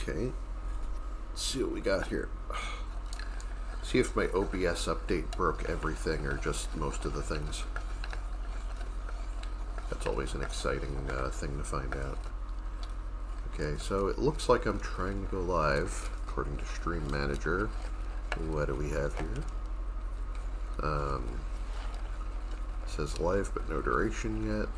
Okay, let's see what we got here. See if my OBS update broke everything or just most of the things. That's always an exciting thing to find out. Okay, so it looks like I'm trying to go live, according to Stream Manager. What do we have here? It says live, but no duration yet.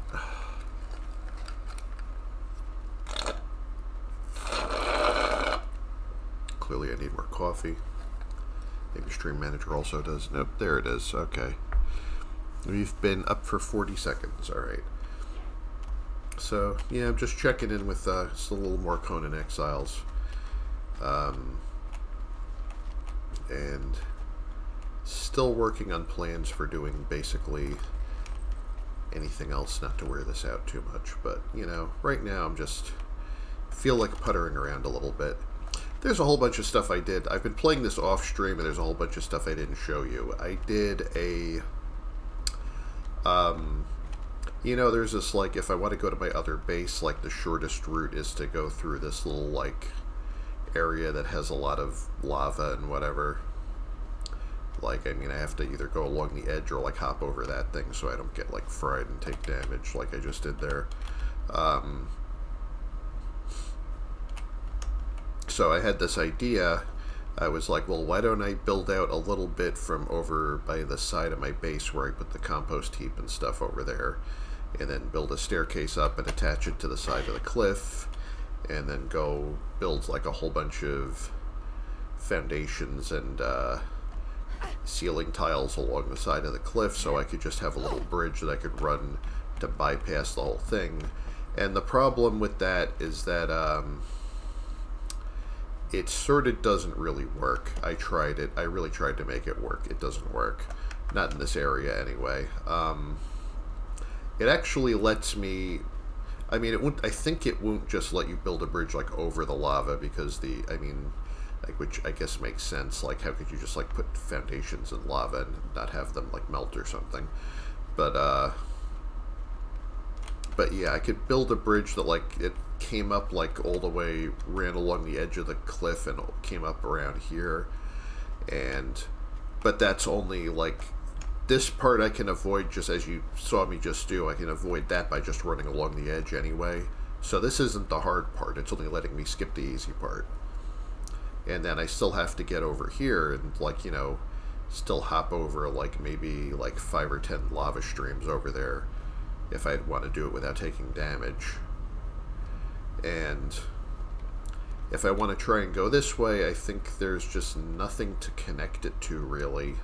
Clearly I need more coffee. Maybe Stream Manager also does. Nope, there it is. Okay. We've been up for 40 seconds. Alright. So, yeah, I'm just checking in with just a little more Conan Exiles. And still working on plans for doing basically anything else, not to wear this out too much. But, you know, right now I'm just feel like puttering around a little bit. There's a whole bunch of stuff I did. I've been playing this off stream, and there's a whole bunch of stuff I didn't show you. I did a, you know, there's this, like, if I want to go to my other base, like, the shortest route is to go through this little, like, area that has a lot of lava and whatever. Like, I mean, I have to either go along the edge or, like, hop over that thing so I don't get, like, fried and take damage like I just did there. So I had this idea. I was like, well, why don't I build out a little bit from over by the side of my base where I put the compost heap and stuff over there, and then build a staircase up and attach it to the side of the cliff, and then go build like a whole bunch of foundations and ceiling tiles along the side of the cliff so I could just have a little bridge that I could run to bypass the whole thing. And the problem with that is that it sort of doesn't really work. I tried it. I really tried to make it work. It doesn't work. Not in this area, anyway. It actually lets me... I mean, it won't... I think it won't just let you build a bridge, like, over the lava, because the... I mean, like, which I guess makes sense. Like, how could you just, like, put foundations in lava and not have them, like, melt or something? But yeah, I could build a bridge that, like, it came up, like, all the way, ran along the edge of the cliff and came up around here. But that's only, like, this part I can avoid just as you saw me just do. I can avoid that by just running along the edge anyway. So this isn't the hard part. It's only letting me skip the easy part. And then I still have to get over here and, like, you know, still hop over, like, maybe, like, 5 or 10 lava streams over there if I'd want to do it without taking damage. And if I want to try and go this way, I think there's just nothing to connect it to, really.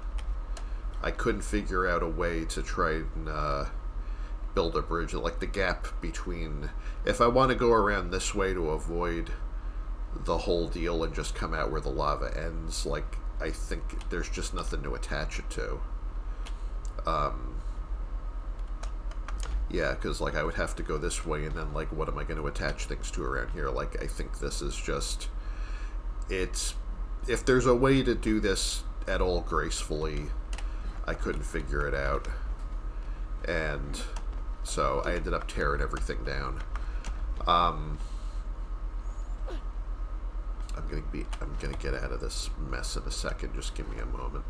I couldn't figure out a way to try and build a bridge, like the gap between... If I want to go around this way to avoid the whole deal and just come out where the lava ends, like, I think there's just nothing to attach it to. Yeah, because, like, I would have to go this way, and then, like, what am I going to attach things to around here? Like, I think this is just... It's... If there's a way to do this at all gracefully, I couldn't figure it out. And so I ended up tearing everything down. I'm gonna get out of this mess in a second. Just give me a moment.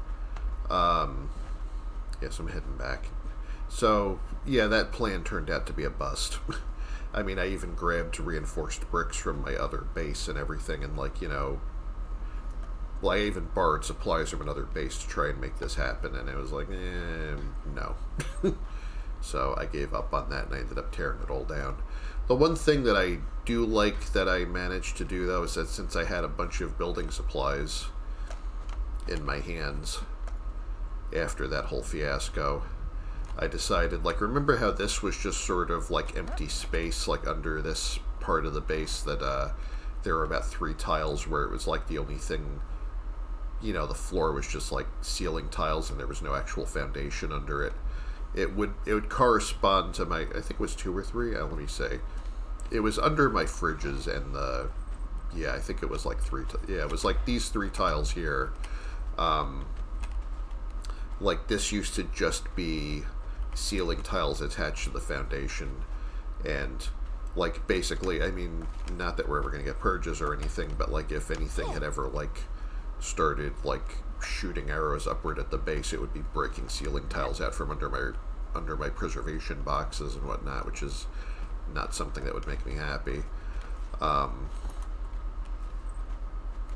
Yes, I'm heading back. So, yeah, that plan turned out to be a bust. I mean, I even grabbed reinforced bricks from my other base and everything, and, like, you know, well, I even borrowed supplies from another base to try and make this happen, and it was like, no. So I gave up on that, and I ended up tearing it all down. The one thing that I do like that I managed to do, though, is that since I had a bunch of building supplies in my hands after that whole fiasco, I decided, like, remember how this was just sort of, like, empty space, like, under this part of the base that, there were about 3 tiles where it was, like, the only thing, you know, the floor was just, like, ceiling tiles and there was no actual foundation under it. It would correspond to my, I think it was 2 or 3, let me say. It was under my fridges and yeah, I think it was, like, 3, yeah, it was, like, these 3 tiles here. Like, this used to just be ceiling tiles attached to the foundation, and Like, basically, I mean, not that we're ever going to get purges or anything, but, like, if anything had ever, like, started, like, shooting arrows upward at the base, it would be breaking ceiling tiles out from under my preservation boxes and whatnot, which is not something that would make me happy.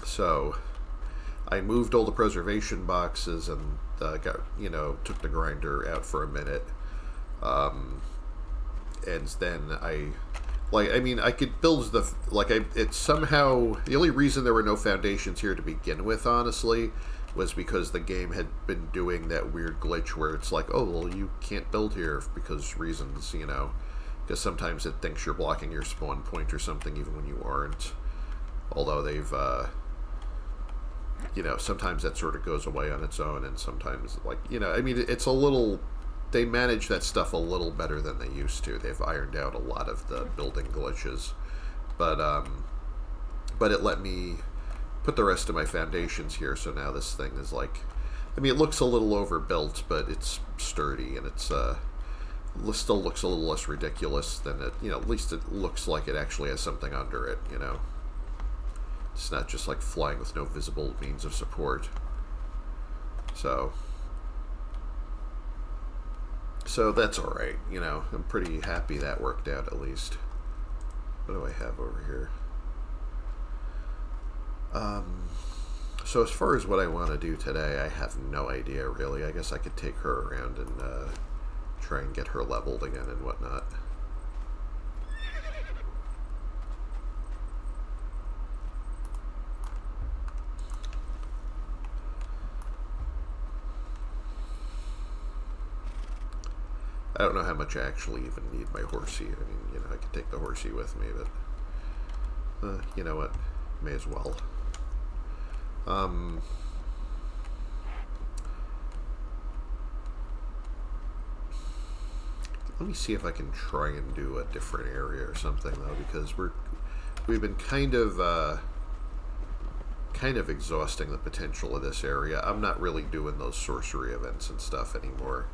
So I moved all the preservation boxes and got, took the grinder out for a minute. And then I could build it's somehow, the only reason there were no foundations here to begin with, honestly, was because the game had been doing that weird glitch where it's like, oh, well, you can't build here because reasons, because sometimes it thinks you're blocking your spawn point or something even when you aren't. Although they've, sometimes that sort of goes away on its own, and sometimes, it's a little, they manage that stuff a little better than they used to. They've ironed out a lot of the building glitches. But it let me put the rest of my foundations here, so now this thing is it looks a little overbuilt, but it's sturdy, and it's, still looks a little less ridiculous than it, at least it looks like it actually has something under it, It's not just like flying with no visible means of support. So that's alright, I'm pretty happy that worked out, at least. What do I have over here? So as far as what I want to do today, I have no idea, really. I guess I could take her around and try and get her leveled again and whatnot. I don't know how much I actually even need my horsey. I mean, I could take the horsey with me, but you know what? May as well. Let me see if I can try and do a different area or something, though, because we've been kind of exhausting the potential of this area. I'm not really doing those sorcery events and stuff anymore.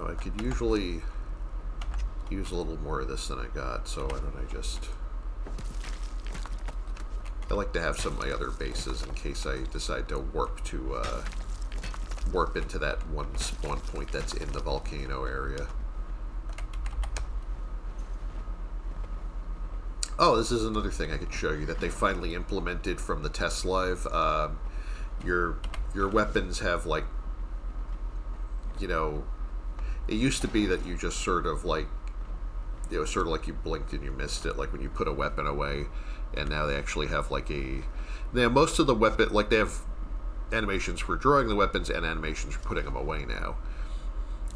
I could usually use a little more of this than I got, so why don't I just... I like to have some of my other bases in case I decide to warp into that one spawn point that's in the volcano area. Oh, this is another thing I could show you that they finally implemented from the test live. Your weapons have, it used to be that you just sort of it was sort of like you blinked and you missed it, like when you put a weapon away, and now they actually have now most of the weapon, they have animations for drawing the weapons and animations for putting them away now.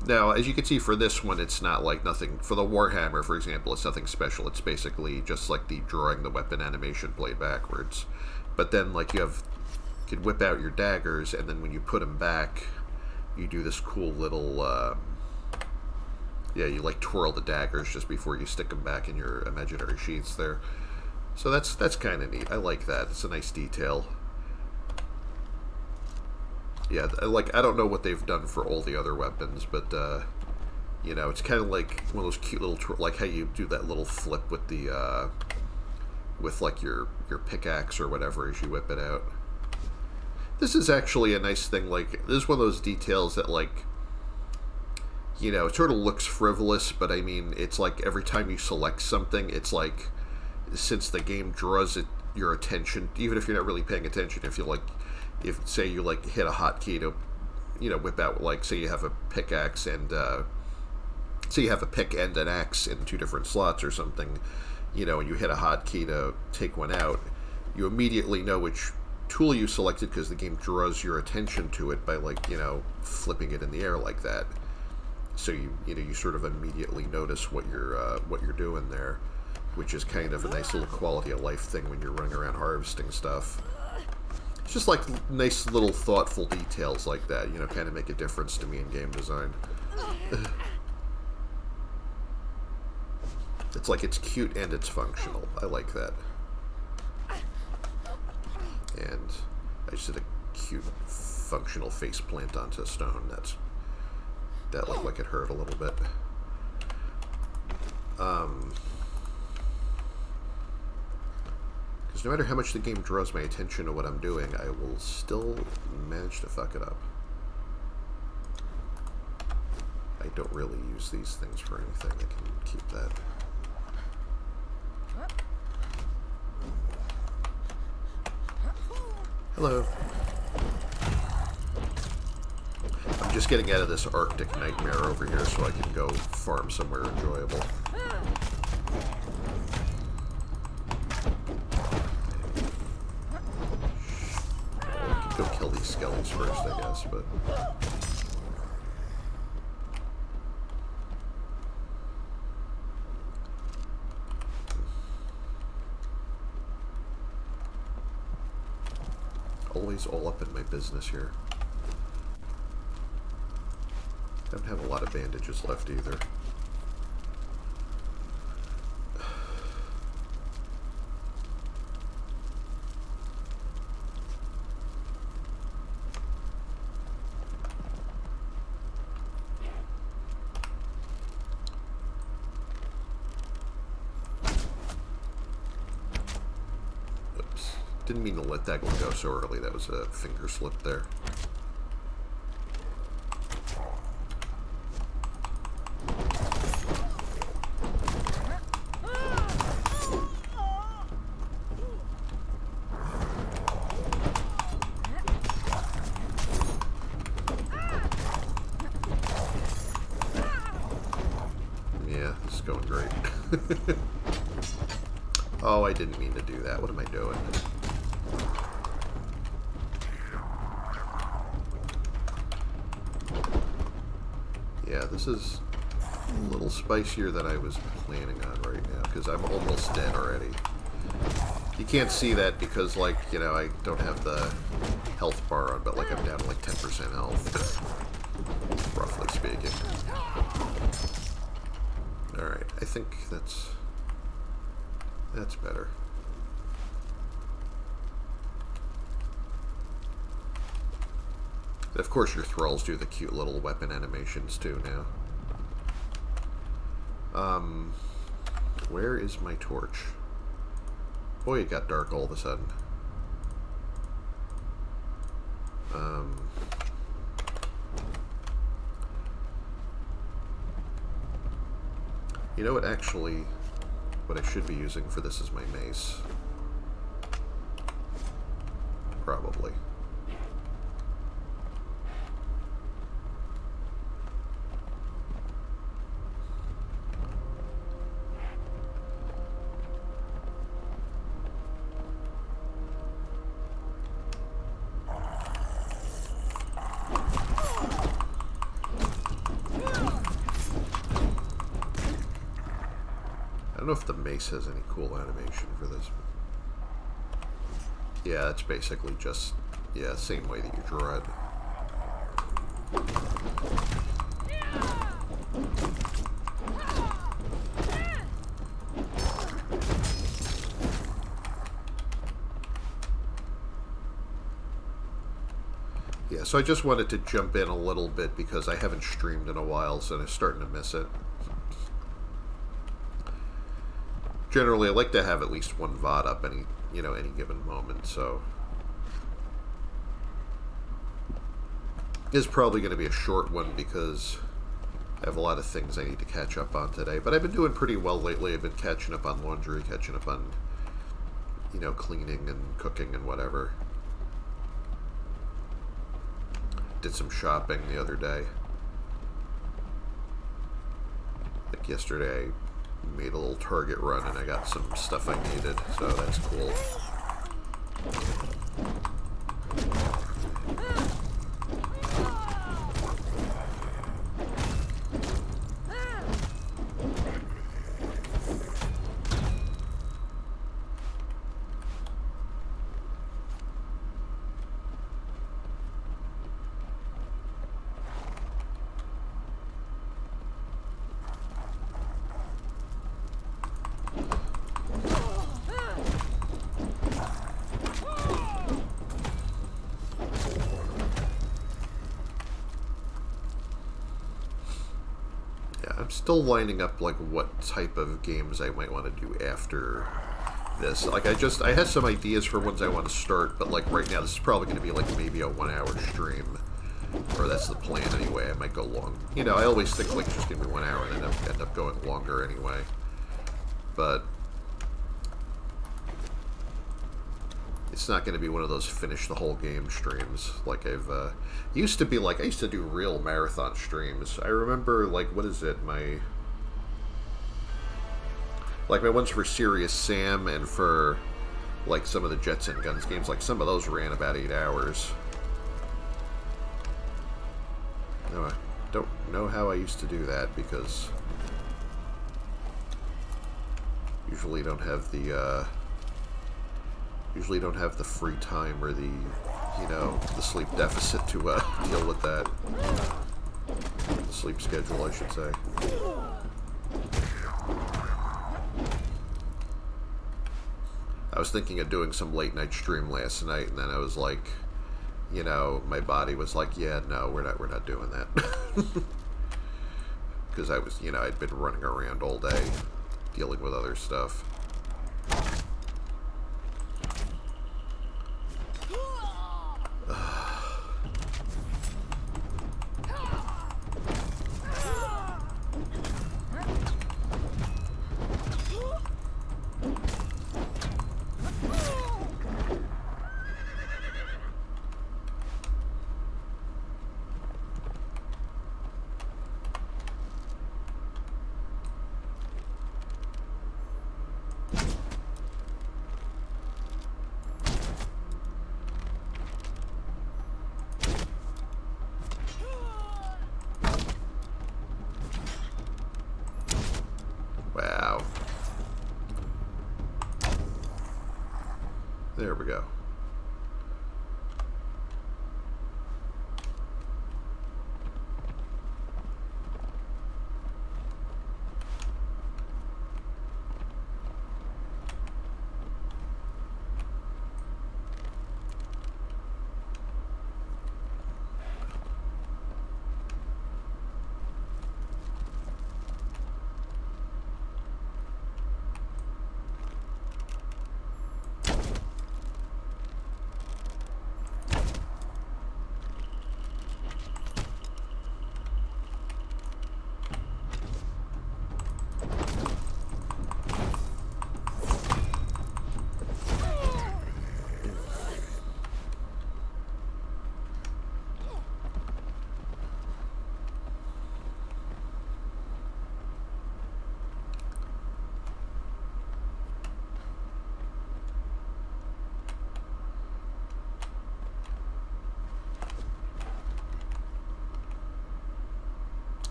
Now, as you can see for this one, it's not nothing, for the Warhammer, for example, it's nothing special. It's basically just like the drawing the weapon animation played backwards. But then, you could whip out your daggers, and then when you put them back, you do this cool little, you twirl the daggers just before you stick them back in your imaginary sheaths there. So that's kind of neat. I like that. It's a nice detail. Yeah, I don't know what they've done for all the other weapons, but, it's kind of like one of those cute little, how you do that little flip with the, with, your pickaxe or whatever as you whip it out. This is actually a nice thing, this is one of those details that, it sort of looks frivolous, but I mean, it's every time you select something, it's since the game draws your attention, even if you're not really paying attention, if you say you hit a hotkey to, whip out, say you have a pickaxe and, say you have a pick and an axe in two different slots or something, and you hit a hotkey to take one out, you immediately know which tool you selected because the game draws your attention to it by, flipping it in the air like that. So you sort of immediately notice what you're doing there, which is kind of a nice little quality of life thing when you're running around harvesting stuff. It's just nice little thoughtful details like that, kind of make a difference to me in game design. It's it's cute and it's functional. I like that. And I just did a cute functional face plant onto stone. That looked like it hurt a little bit. Because no matter how much the game draws my attention to what I'm doing, I will still manage to fuck it up. I don't really use these things for anything. I can keep that. Hello. I'm just getting out of this Arctic nightmare over here so I can go farm somewhere enjoyable. I could go kill these skellies first, I guess, but... Always all up in my business here. Don't have a lot of bandages left either. Didn't mean to let that one go so early. That was a finger slip there. Yeah, this is going great. Oh, I didn't mean to do that. What am I doing? Yeah, this is a little spicier than I was planning on right now, because I'm almost dead already. You can't see that because, like, you know, I don't have the health bar on, but, like, I'm down to, like, 10% health. Roughly speaking. Alright, I think that's better. Of course, your thralls do the cute little weapon animations too now. Where is my torch? Boy, it got dark all of a sudden. You know what, actually, what I should be using for this is my mace. Probably. I don't know if the mace has any cool animation for this. Yeah, it's basically just, yeah, same way that you draw it. Yeah, so I just wanted to jump in a little bit because I haven't streamed in a while, so I'm starting to miss it. Generally, I like to have at least one VOD up any given moment, so it's probably going to be a short one because I have a lot of things I need to catch up on today. But I've been doing pretty well lately. I've been catching up on laundry, catching up on, you know, cleaning and cooking and whatever. Did some shopping the other day. Like yesterday, I made a little Target run and I got some stuff I needed, so that's cool. I'm still lining up like what type of games I might want to do after this. Like I had some ideas for ones I want to start, but like right now this is probably going to be like maybe a 1 hour stream, or that's the plan anyway. I might go long. You know, I always think like it's just going to be 1 hour and then end up going longer anyway. But it's not going to be one of those finish the whole game streams like I've used to be. Like I used to do real marathon streams. I remember like what is it, my ones for Serious Sam and for like some of the Jets and Guns games. Like some of those ran about 8 hours. No, I don't know how I used to do that because usually don't have the free time or the, you know, the sleep deficit to deal with that. The sleep schedule, I should say. I was thinking of doing some late night stream last night, and then I was like, you know, my body was like, yeah, no, we're not doing that. Because I was, you know, I'd been running around all day dealing with other stuff. Wow. There we go.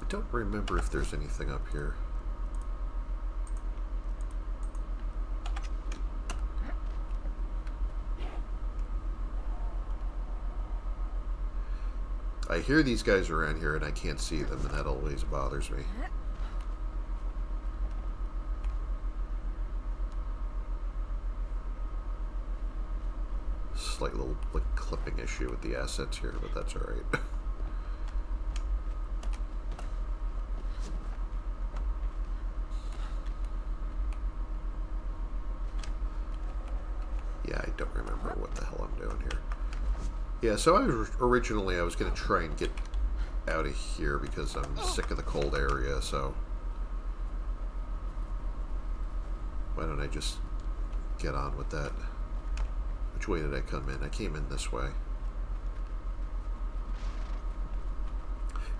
I don't remember if there's anything up here. I hear these guys around here and I can't see them, and that always bothers me. Slight little like clipping issue with the assets here, but that's alright. Yeah, I don't remember what the hell I'm doing here. Yeah, so originally I was going to try and get out of here because I'm sick of the cold area, so why don't I just get on with that? Which way did I come in? I came in this way.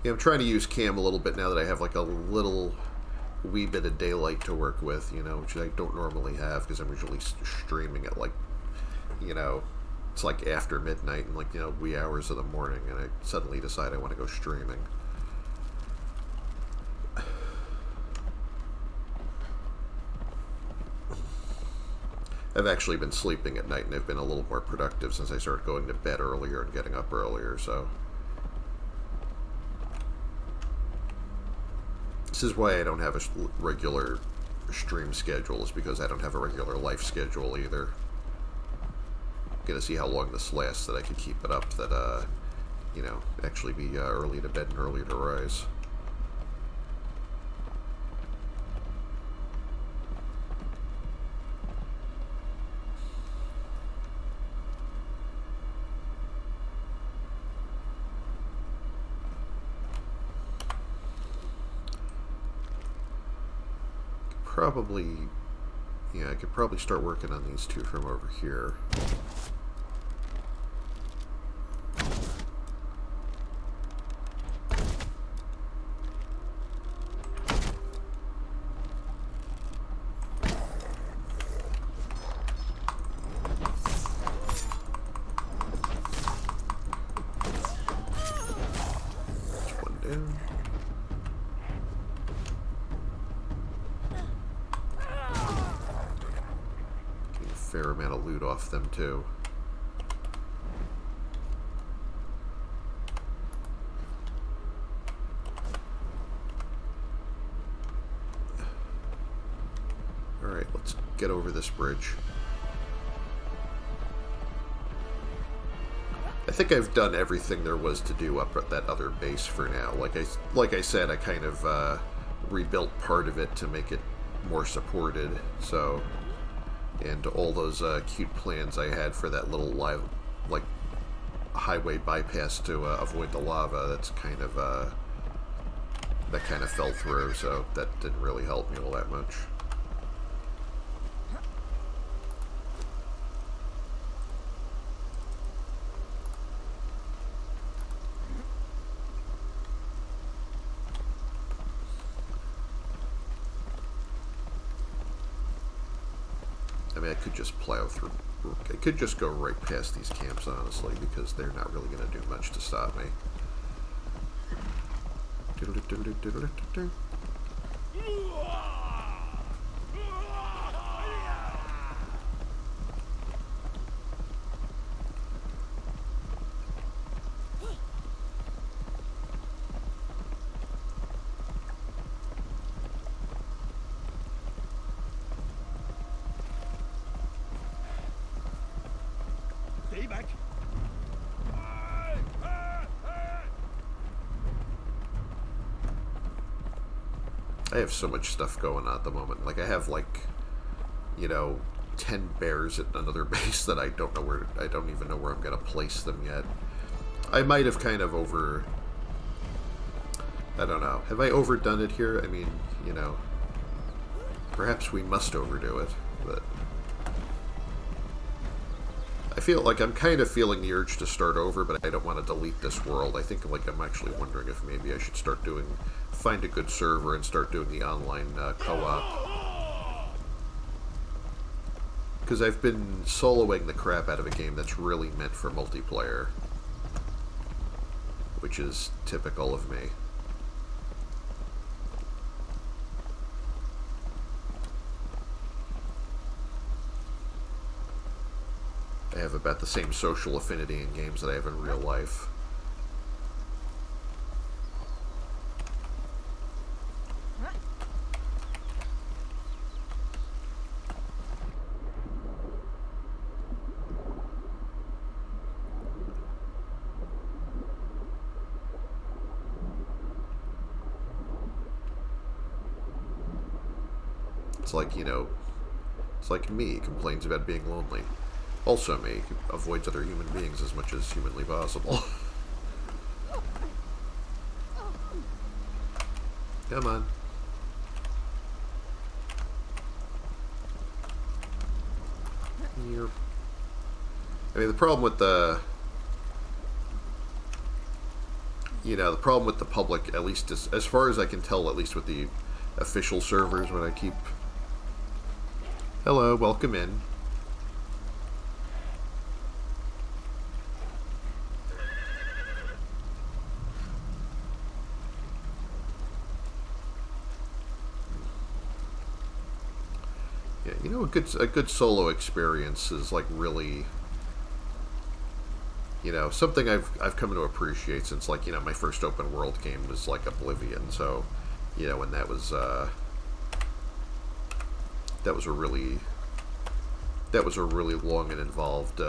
Yeah, I'm trying to use cam a little bit now that I have like a little wee bit of daylight to work with, you know, which I don't normally have because I'm usually streaming at like, you know, it's like after midnight and like, you know, wee hours of the morning, and I suddenly decide I want to go streaming. I've actually been sleeping at night, and I've been a little more productive since I started going to bed earlier and getting up earlier, so this is why I don't have a regular stream schedule, is because I don't have a regular life schedule either. Gonna see how long this lasts, that I could keep it up, that you know, actually be early to bed and early to rise. probably... Yeah, I could probably start working on these two from over here. Fair amount of loot off them too. Alright, let's get over this bridge. I think I've done everything there was to do up at that other base for now. Like I said, I kind of rebuilt part of it to make it more supported, so... And all those cute plans I had for that little highway bypass to avoid the lava, that's kind of that kind of fell through, so that didn't really help me all that much. I mean, I could just plow through. I could just go right past these camps, honestly, because they're not really going to do much to stop me. I have so much stuff going on at the moment. Like, I have, like, you know, 10 bears at another base that I don't even know where I'm going to place them yet. I might have kind of I don't know. Have I overdone it here? I mean, you know, perhaps we must overdo it, but... I feel like I'm kind of feeling the urge to start over, but I don't want to delete this world. I think, like, I'm actually wondering if maybe I should start find a good server and start doing the online co-op. Because I've been soloing the crap out of a game that's really meant for multiplayer. Which is typical of me. I have about the same social affinity in games that I have in real life. It's like, you know, it's like me complains about being lonely. Also me avoids other human beings as much as humanly possible. Come on. Here. I mean, the problem with the... You know, the problem with the public, at least as far as I can tell, at least with the official servers, when I keep... Hello, welcome in. Yeah, you know, a good solo experience is like really, you know, something I've come to appreciate since, like, you know, my first open world game was like Oblivion. So, you know, and that was a really long and involved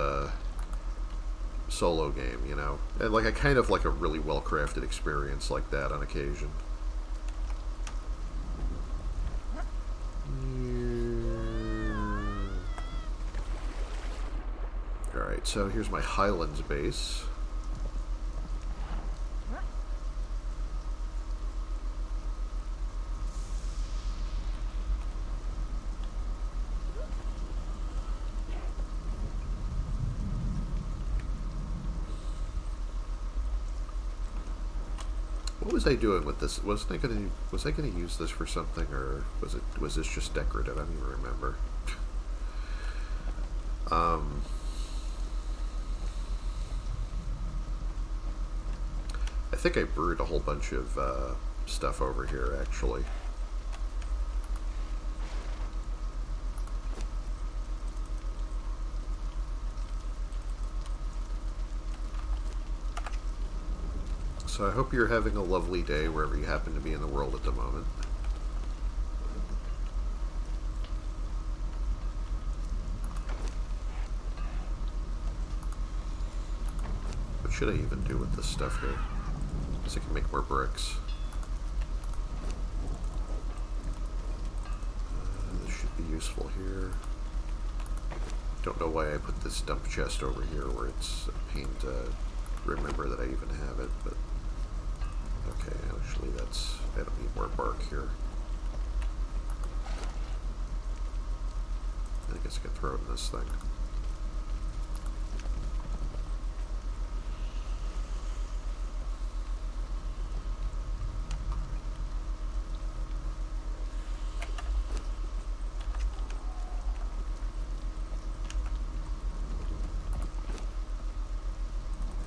solo game, you know, and like I kind of like a really well crafted experience like that on occasion. Alright, so here's my Highlands base. What was I doing with this? Was I gonna use this for something, or was this just decorative? I don't even remember. Um, I think I brewed a whole bunch of stuff over here, actually. So I hope you're having a lovely day wherever you happen to be in the world at the moment. What should I even do with this stuff here? I guess I can make more bricks. This should be useful here. Don't know why I put this dump chest over here where it's a pain to remember that I even have it, but okay, actually I don't need more bark here. I guess I can throw it in this thing.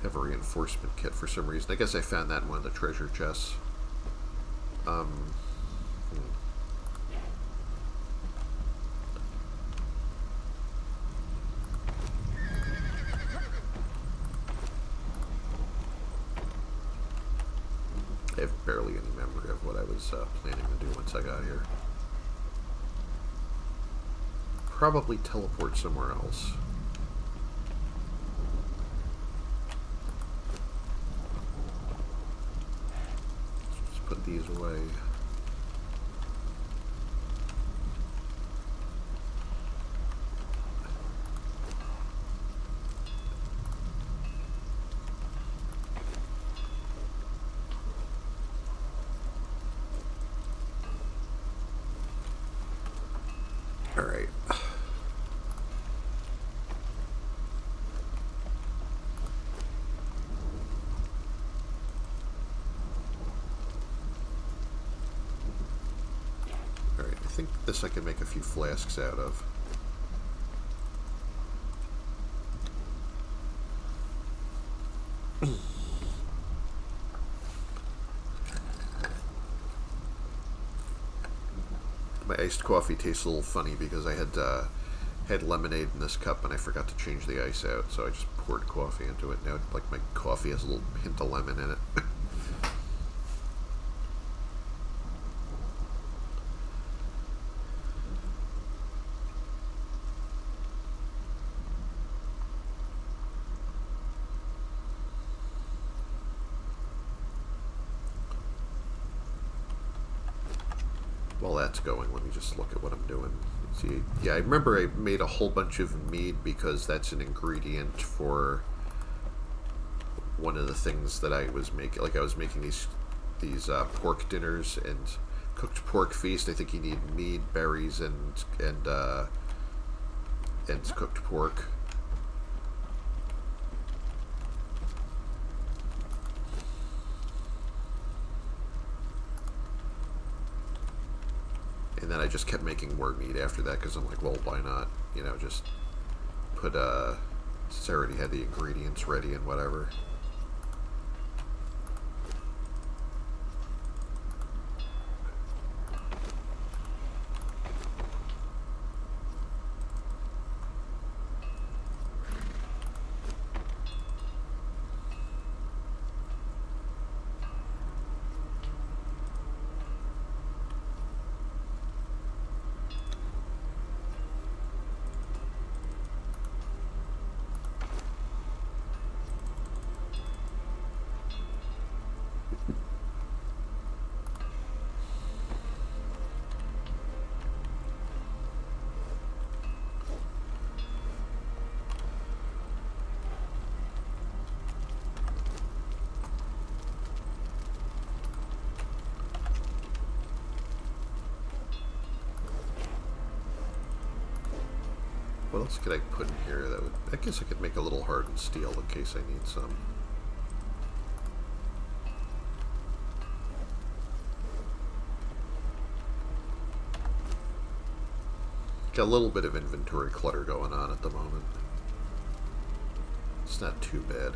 Have a reinforcement kit for some reason. I guess I found that in one of the treasure chests. I have barely any memory of what I was planning to do once I got here. Probably teleport somewhere else. Just put these away. Alright. Alright, I think this I can make a few flasks out of. My iced coffee tastes a little funny because I had lemonade in this cup and I forgot to change the ice out, so I just poured coffee into it. Now, like, my coffee has a little hint of lemon in it. While that's going, let me just look at what I'm doing. See, yeah, I remember I made a whole bunch of mead because that's an ingredient for one of the things that I was making. Like, I was making these pork dinners and cooked pork feast. I think you need mead, berries, and cooked pork. And then I just kept making more meat after that because I'm like, well, why not? You know, just put, since I already had the ingredients ready and whatever. What else could I put in here that would... I guess I could make a little hardened steel in case I need some. Got a little bit of inventory clutter going on at the moment. It's not too bad.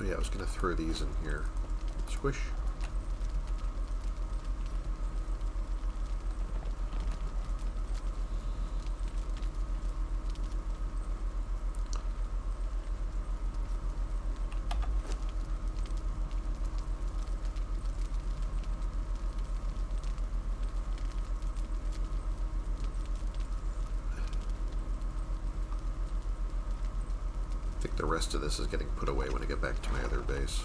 Oh yeah, I was going to throw these in here. Squish. I think the rest of this is getting put away when I get back to my other base.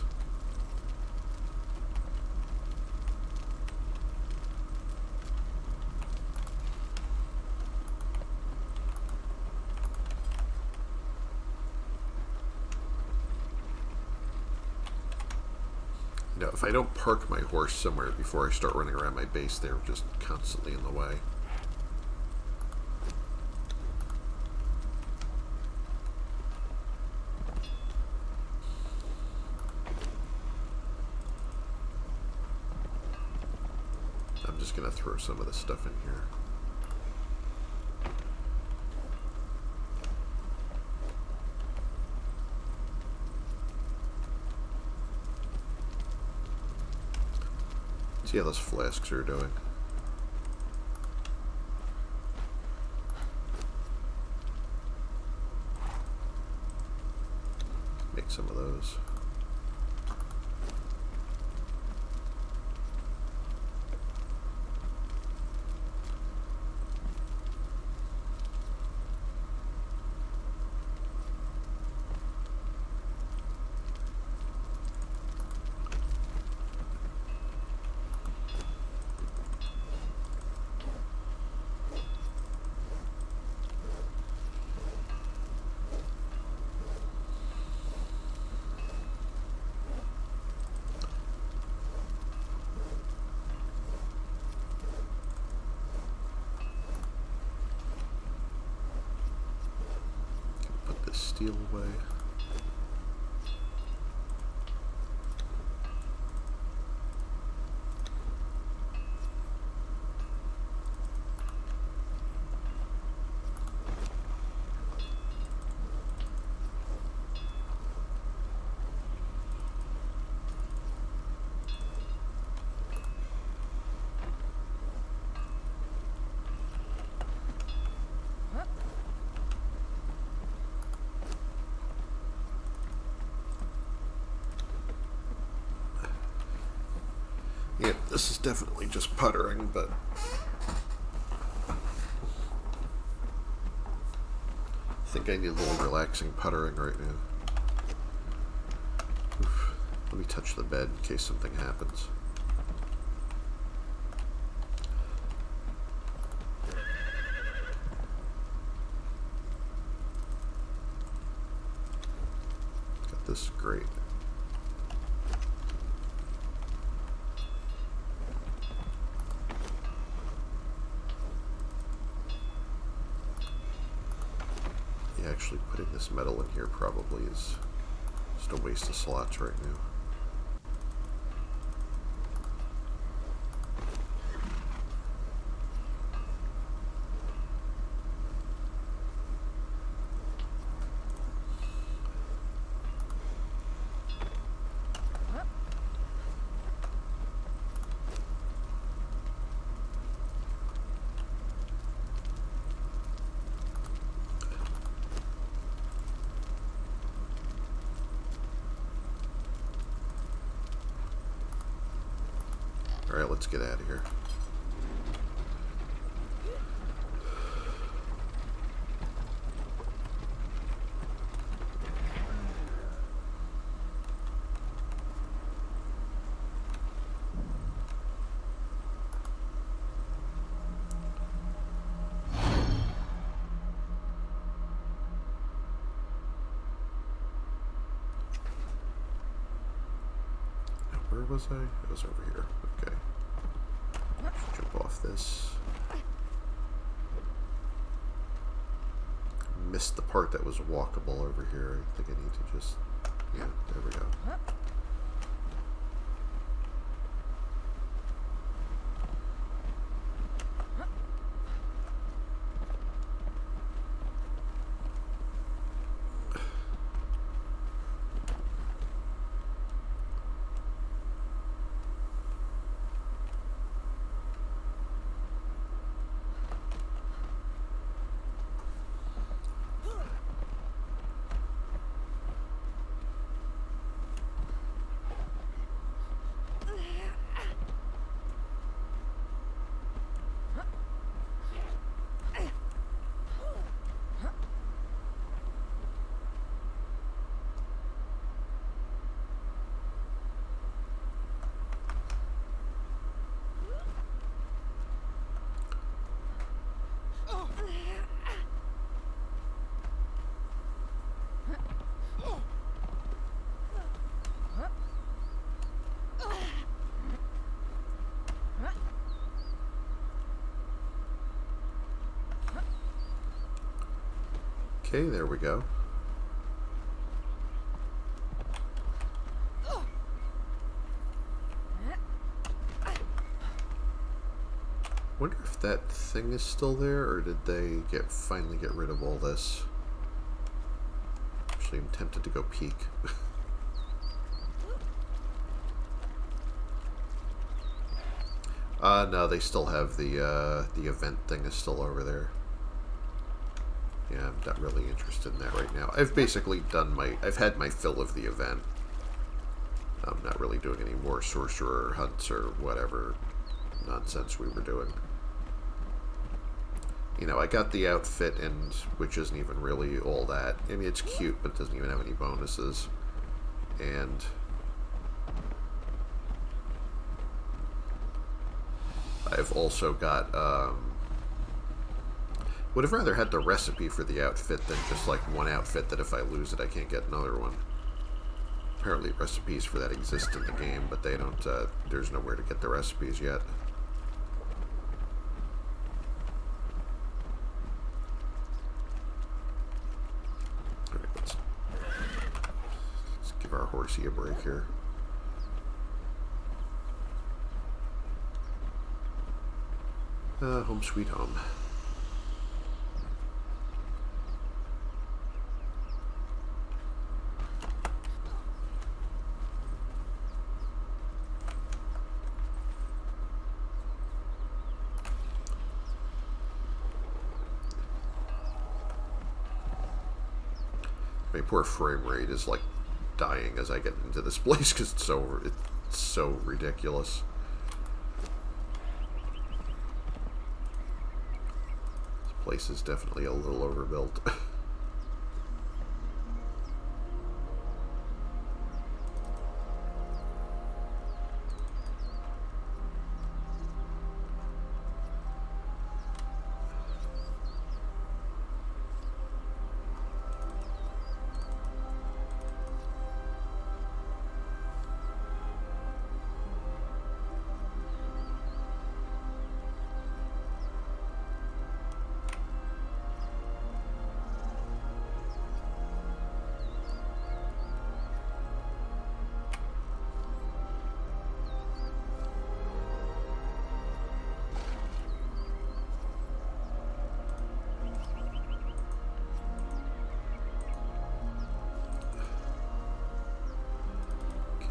You know, if I don't park my horse somewhere before I start running around my base, they're just constantly in the way. I'm just going to throw some of this stuff in here. See how those flasks are doing. Make some of those. Steel away. Yeah, this is definitely just puttering, but I think I need a little relaxing puttering right now. Oof. Let me touch the bed in case something happens. Got this, great. Actually putting this metal in here probably is just a waste of slots right now. Alright, let's get out of here. Where was I? I was over here. Okay. Jump off this. Missed the part that was walkable over here. I think I need to just... Yeah, there we go. Okay, there we go. Wonder if that thing is still there, or did they finally get rid of all this? Actually, I'm tempted to go peek. No, they still have the event thing is still over there. Yeah, I'm not really interested in that right now. I've basically done I've had my fill of the event. I'm not really doing any more sorcerer hunts or whatever nonsense we were doing. You know, I got the outfit, and which isn't even really all that. I mean, it's cute, but it doesn't even have any bonuses. And I've also got, would have rather had the recipe for the outfit than just like one outfit that if I lose it I can't get another one. Apparently recipes for that exist in the game, but they don't, there's nowhere to get the recipes yet. Alright, let's give our horsey a break here. Home sweet home. My poor frame rate is like dying as I get into this place because it's so ridiculous. This place is definitely a little overbuilt.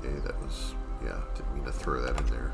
Okay, that was, yeah, didn't mean to throw that in there.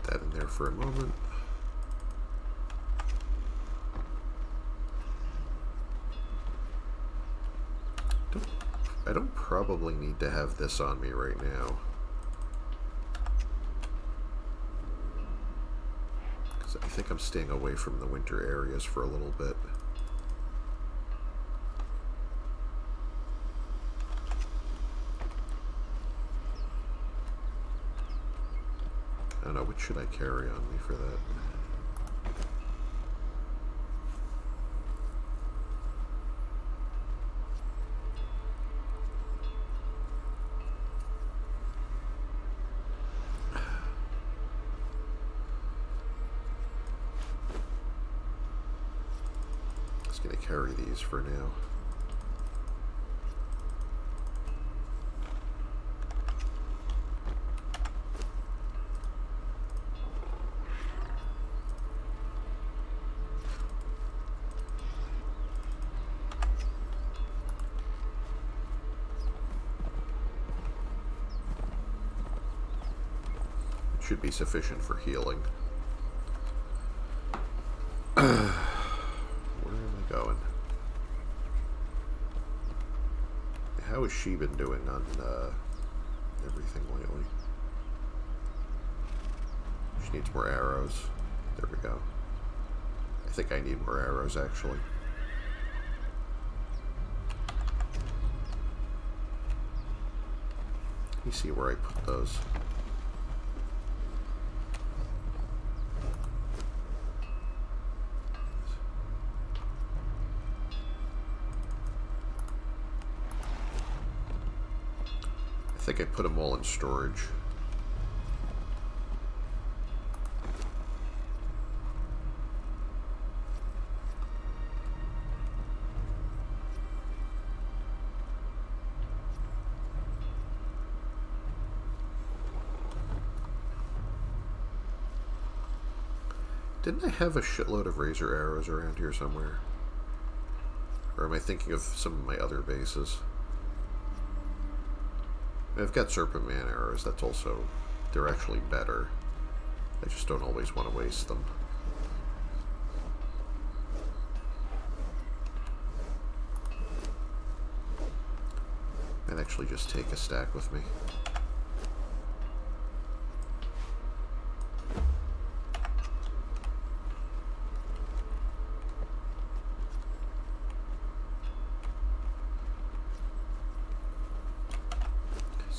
That in there for a moment. I don't probably need to have this on me right now. Because I think I'm staying away from the winter areas for a little bit. I don't know, what should I carry on me for that? Just gonna carry these for now. Should be sufficient for healing. Where am I going? How has she been doing on everything lately? She needs more arrows. There we go. I think I need more arrows, actually. Let me see where I put those. I think I put them all in storage. Didn't I have a shitload of razor arrows around here somewhere? Or am I thinking of some of my other bases? I've got Serpent Man arrows, that's also... they're actually better. I just don't always want to waste them. I'd actually just take a stack with me.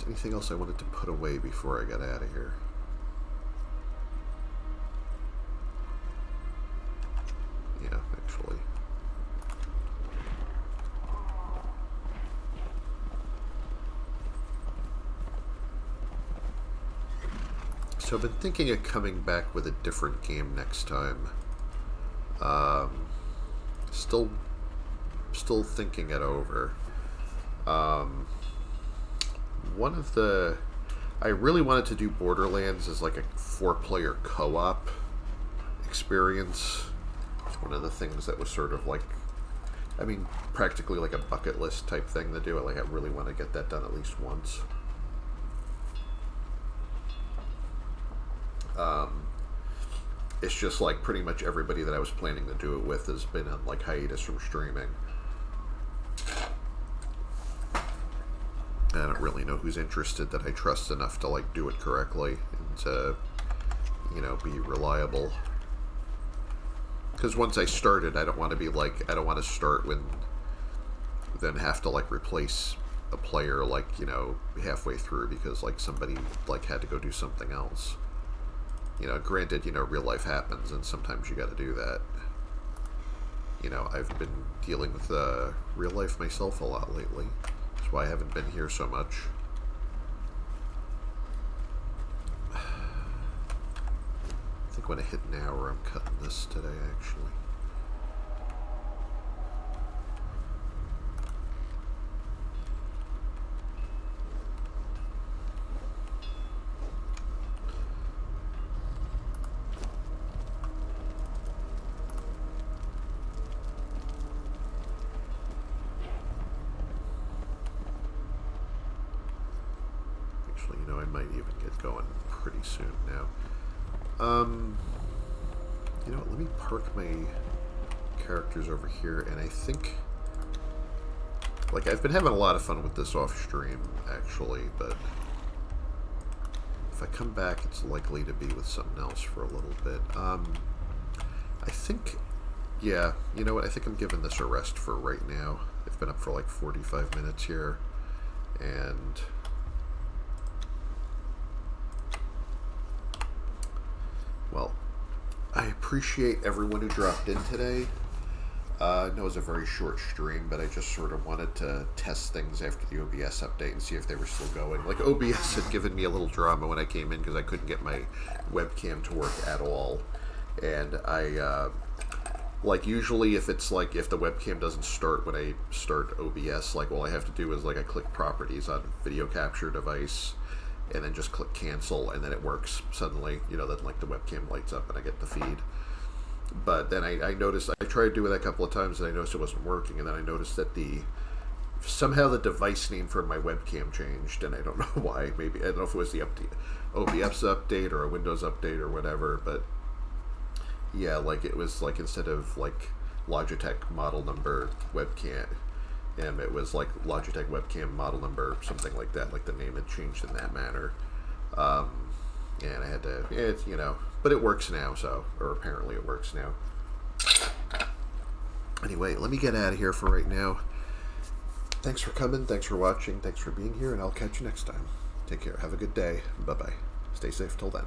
Anything else I wanted to put away before I got out of here? Yeah, actually. So I've been thinking of coming back with a different game next time. Still thinking it over. One of the... I really wanted to do Borderlands as like a 4-player co-op experience. It's one of the things that was sort of like... I mean, practically like a bucket list type thing to do. Like, I really want to get that done at least once. It's just like pretty much everybody that I was planning to do it with has been on like hiatus from streaming. I don't really know who's interested that I trust enough to like do it correctly and to, you know, be reliable. Because once I started, I don't want to be like, I don't want to start when then have to like replace a player like, you know, halfway through because like somebody like had to go do something else. You know, granted, you know, real life happens and sometimes you got to do that. You know, I've been dealing with real life myself a lot lately. That's why I haven't been here so much. I think when I hit an hour, I'm cutting this today, actually. I might even get going pretty soon now. You know what, let me park my characters over here, and I think Like, I've been having a lot of fun with this off stream, actually, but if I come back, it's likely to be with something else for a little bit. I think, yeah, you know what? I think I'm giving this a rest for right now. I've been up for like 45 minutes here, and well, I appreciate everyone who dropped in today. I know it was a very short stream, but I just sort of wanted to test things after the OBS update and see if they were still going. Like, OBS had given me a little drama when I came in because I couldn't get my webcam to work at all. And I, like, usually if it's like, if the webcam doesn't start when I start OBS, like, all I have to do is, like, I click properties on video capture device and then just click cancel, and then it works suddenly. You know, then, like, the webcam lights up and I get the feed. But then I noticed, I tried doing that a couple of times and I noticed it wasn't working, and then I noticed that somehow the device name for my webcam changed, and I don't know why. Maybe, I don't know if it was the OBS update or a Windows update or whatever, but yeah, like, it was like, instead of like Logitech model number webcam, and it was like Logitech webcam model number, something like that, like the name had changed in that manner. And I had to, it's, you know, but it works now, so, or apparently it works now. Anyway, let me get out of here for right now. Thanks for coming, thanks for watching, thanks for being here, and I'll catch you next time. Take care, have a good day, bye-bye. Stay safe till then.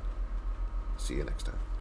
See you next time.